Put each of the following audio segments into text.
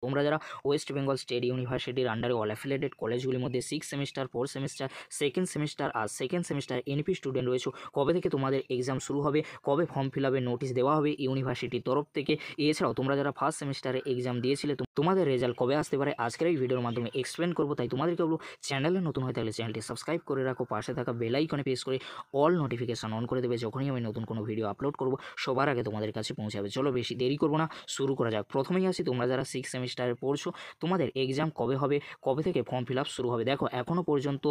তোমরা যারা West Bengal state ইউনিভার্সিটির আন্ডারে অল অ্যাফিলিয়েটেড কলেজগুলির মধ্যে 6 semester 4 semester second semester NP student রয়েছো, কবে থেকে তোমাদের এক্সাম শুরু হবে, কবে ফর্ম ফিল আপের নোটিশ দেওয়া হবে ইউনিভার্সিটির তরফ থেকে, এছাড়াও তোমরা যারা ফার্স্ট সেমিস্টারে এক্সাম দিয়েছিলে তোমাদের রেজাল্ট কবে আসতে পারে আজকের এই ভিডিওর মাধ্যমে এক্সপ্লেন করবো। তাই তোমাদেরকে বলবো চ্যানেলে নতুন হয়ে থাকলে চ্যানেলটি সাবস্ক্রাইব করে রাখো, পাশে থাকা বেল আইকনে প্রেস করে অল নোটিফিকেশন অন করে দেবে। যখনই আমি নতুন কোনো ভিডিও আপলোড করব সবার আগে তোমাদের কাছে পৌঁছাবে। চলো বেশি দেরি করবো না, শুরু করা যাক। প্রথমেই আসি, তোমরা যারা 6 সেমিস্টারে পড়ছো তোমাদের এক্সাম কবে হবে, কবে থেকে ফর্ম ফিল আপ শুরু হবে। দেখো এখনও পর্যন্ত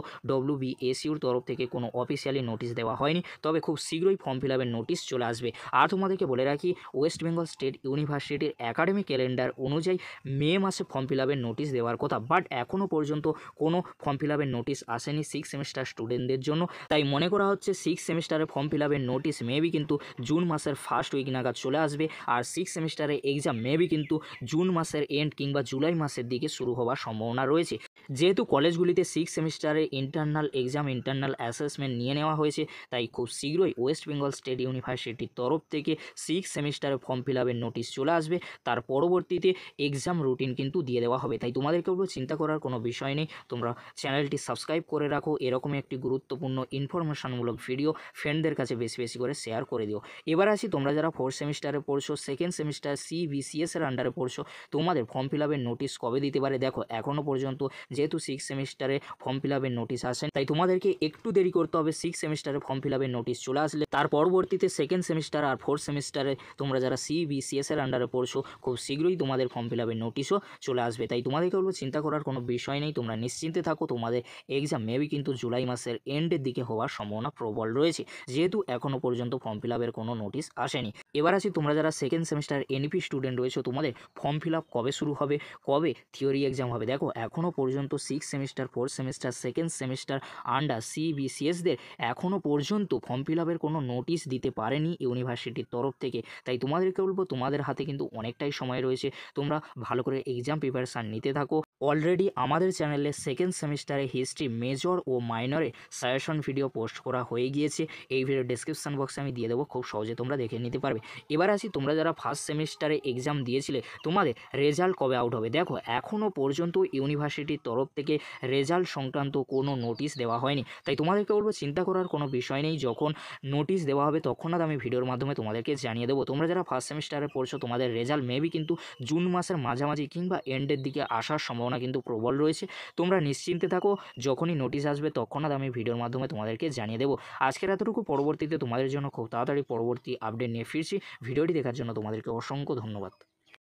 WBSUর তরফ থেকে কোনো অফিসিয়ালি নোটিশ দেওয়া হয়নি, তবে খুব শীঘ্রই ফর্ম ফিল আপের নোটিশ চলে আসবে। আর তোমাদেরকে বলে রাখি, ওয়েস্ট বেঙ্গল স্টেট ইউনিভার্সিটির একাডেমিক ক্যালেন্ডার অনুযায়ী মে মাসে ফর্ম ফিল আপের নোটিশ দেওয়ার কথা, বাট এখনও পর্যন্ত কোনো ফর্ম ফিল আপের নোটিশ আসেনি 6 সেমিস্টার স্টুডেন্টদের জন্য। তাই মনে করা হচ্ছে 6 সেমিস্টারে ফর্ম ফিল আপের নোটিশ মেবি কিন্তু জুন মাসের ফার্স্ট উইক নাগাদ চলে আসবে। আর 6 সেমিস্টারে এক্সাম মেবি কিন্তু জুন মাসের এন্ড কিংবা জুলাই মাসের দিকে শুরু হওয়ার সম্ভাবনা রয়েছে। যেহেতু কলেজগুলিতে 6 সেমিস্টারে ইন্টারনাল এক্সাম ইন্টারনাল অ্যাসেসমেন্ট নিয়ে নেওয়া হয়েছে, তাই খুব শীঘ্রই ওয়েস্ট বেঙ্গল স্টেট ইউনিভার্সিটির তরফ থেকে 6 সেমিস্টারে ফর্ম ফিল আপের নোটিশ চলে আসবে। তার পরবর্তীতে এক্সাম রুটিন কিন্তু দিয়ে দেওয়া হবে। তাই তোমাদেরকে বলবো চিন্তা করার কোনো বিষয় নেই, তোমরা চ্যানেলটি সাবস্ক্রাইব করে রাখো। এরকমই একটি গুরুত্বপূর্ণ ইনফরমেশনমূলক ভিডিও ফ্রেন্ডদের কাছে বেশি বেশি করে শেয়ার করে দিও। এবার আসি, তোমরা যারা 4 সেমিস্টারে পড়ছো, সেকেন্ড সেমিস্টার CBCS এর আন্ডারে পড়ছো, তোমাদের ফর্ম ফিল আপের নোটিশ কবে দিতে পারে। দেখো এখনও পর্যন্ত যেহেতু 6 সেমিস্টারে ফর্ম ফিল আপের নোটিশ আসেন, তাই তোমাদেরকে একটু দেরি করতে হবে। 6 সেমিস্টারে ফর্ম ফিল আপের নোটিশ চলে আসলে তার পরবর্তীতে সেকেন্ড সেমিস্টার আর 4 সেমিস্টারে তোমরা যারা CBCS এর আন্ডারে পড়ছো, খুব শীঘ্রই তোমাদের ফর্ম ফিল আপের নোটিশও চলে আসবে। তাই তোমাদেরকে বলবো চিন্তা করার কোনো বিষয় নেই, তোমরা নিশ্চিন্তে থাকো। তোমাদের এক্সাম মেবি কিন্তু জুলাই মাসের এন্ডের দিকে হওয়ার সম্ভাবনা প্রবল রয়েছে, যেহেতু এখনও পর্যন্ত ফর্ম ফিল আপের কোনো নোটিশ আসেনি। এবার আসি, তোমরা যারা সেকেন্ড সেমিস্টার NP স্টুডেন্ট রয়েছে, তোমাদের ফর্ম ফিল আপ কবে শুরু হবে, কবে থিওরি এক্সাম হবে। দেখো এখনও পর্যন্ত 6 semester 4 semester second semester under CBCSদের এখনও পর্যন্ত ফর্ম ফিল আপের কোনো নোটিশ দিতে পারেনি ইউনিভার্সিটির তরফ থেকে। তাই তোমাদেরকে বলবো তোমাদের হাতে কিন্তু অনেকটাই সময় রয়েছে, তোমরা ভালো করে এক্সাম প্রিপারেশান নিতে থাকো। অলরেডি আমাদের চ্যানেলে সেকেন্ড সেমিস্টারে হিস্ট্রি মেজর ও মাইনরে সাজেশন ভিডিও পোস্ট করা হয়ে গিয়েছে, এই ভিডিও ডেসক্রিপশন বক্সে আমি দিয়ে দেবো, খুব সহজে তোমরা দেখে নিতে পারবে। এবার আসি, তোমরা যারা ফার্স্ট সেমিস্টারে এক্সাম দিয়েছিলে তোমাদের রেজাল্ট কবে আউট হবে। দেখো এখনও পর্যন্ত ইউনিভার্সিটির তরফ থেকে রেজাল্ট সংক্রান্ত কোনো নোটিশ দেওয়া হয়নি, তাই তোমাদেরকে বলবো চিন্তা করার কোনো বিষয় নেই। যখন নোটিশ দেওয়া হবে তখন আমি ভিডিওর মাধ্যমে তোমাদেরকে জানিয়ে দেবো। তোমরা যারা ফার্স্ট সেমিস্টারে পড়ছো তোমাদের রেজাল্ট মেবি কিন্তু জুন মাসের মাঝামাঝি কিংবা এন্ডের দিকে আসার সম্ভাবনা কিন্তু প্রবল রয়েছে। তোমরা নিশ্চিন্তে থাকো, যখনই নোটিশ আসবে তখন আমি ভিডিওর মাধ্যমে তোমাদেরকে জানিয়ে দেবো। আজকের এতটুকু, পরবর্তীতে তোমাদের জন্য খুব তাড়াতাড়ি পরবর্তী আপডেট নিয়ে ফিরছি। ভিডিওটি দেখার জন্য তোমাদেরকে অসংখ্য ধন্যবাদ।